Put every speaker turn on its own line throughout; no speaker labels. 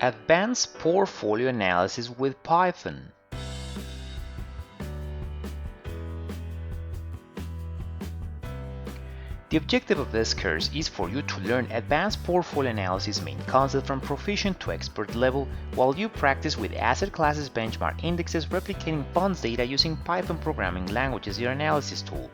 Advanced portfolio analysis with Python. The objective of this course is for you to learn advanced portfolio analysis main concepts from proficient to expert level while you practice with asset classes benchmark indexes replicating funds data using Python programming language as your analysis tool.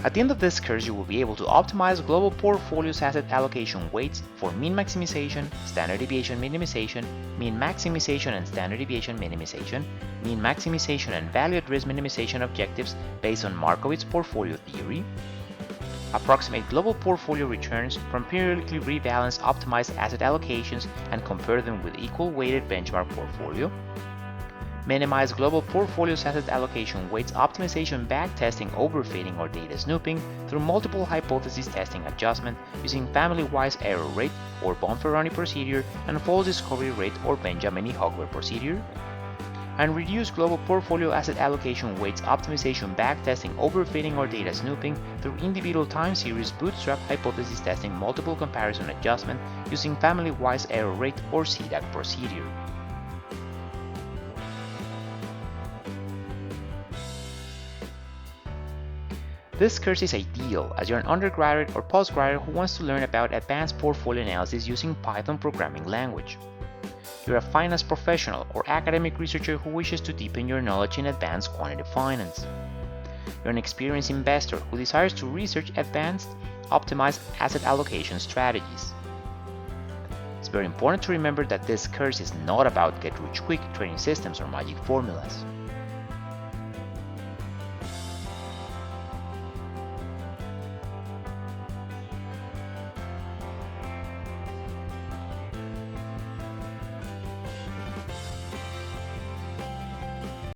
At the end of this course, you will be able to optimize global portfolios asset allocation weights for mean maximization, standard deviation minimization, mean maximization and standard deviation minimization, mean maximization and value at risk minimization objectives based on Markowitz portfolio theory, approximate global portfolio returns from periodically rebalanced optimized asset allocations and compare them with equal weighted benchmark portfolio, minimize global portfolios asset allocation weights optimization backtesting overfitting or data snooping through multiple hypothesis testing adjustment using family-wise error rate or Bonferroni procedure and false discovery rate or Benjamini-Hogwarts procedure, and reduce global portfolio asset allocation weights optimization backtesting overfitting or data snooping through individual time series bootstrap hypothesis testing multiple comparison adjustment using family-wise error rate or CDAC procedure. This course is ideal as you're an undergraduate or postgraduate who wants to learn about advanced portfolio analysis using Python programming language. You're a finance professional or academic researcher who wishes to deepen your knowledge in advanced quantitative finance. You're an experienced investor who desires to research advanced, optimized asset allocation strategies. It's very important to remember that this course is not about get-rich-quick trading systems or magic formulas.